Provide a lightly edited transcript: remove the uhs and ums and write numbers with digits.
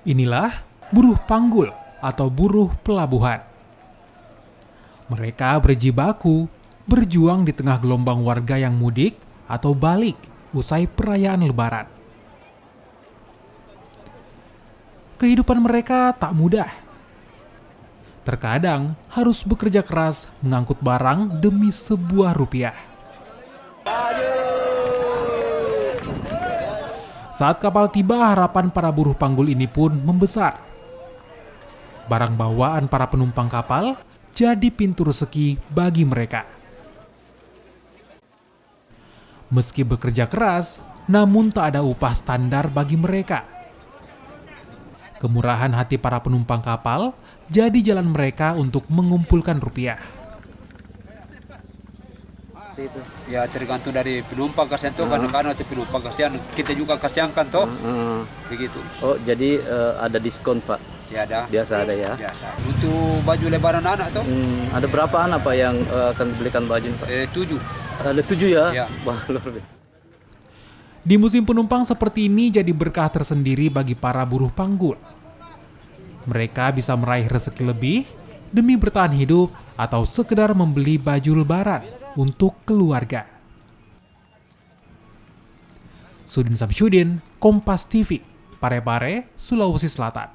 Inilah buruh panggul atau buruh pelabuhan. Mereka berjibaku, berjuang di tengah gelombang warga yang mudik atau balik usai perayaan Lebaran. Kehidupan mereka tak mudah. Terkadang harus bekerja keras mengangkut barang demi sebuah rupiah. Saat kapal tiba, harapan para buruh panggul ini pun membesar. Barang bawaan para penumpang kapal jadi pintu rezeki bagi mereka. Meski bekerja keras, namun tak ada upah standar bagi mereka. Kemurahan hati para penumpang kapal jadi jalan mereka untuk mengumpulkan rupiah. Itu. Ya tergantung dari penumpang kasihan tuh, kadang-kadang itu penumpang kasihan, kita juga kasihan kan toh, begitu. Oh, jadi ada diskon, Pak? Ya ada. Biasa ada ya? Biasa. Untuk baju lebaran anak tuh, Ada berapa anak, Pak, yang akan belikan baju, Pak? 7. Ada 7 ya? Ya. Wah, luar biasa. Di musim penumpang seperti ini jadi berkah tersendiri bagi para buruh panggul. Mereka bisa meraih rezeki lebih demi bertahan hidup atau sekedar membeli baju lebaran untuk keluarga. Sudin Samsyudin, Kompas TV, Parepare, Sulawesi Selatan.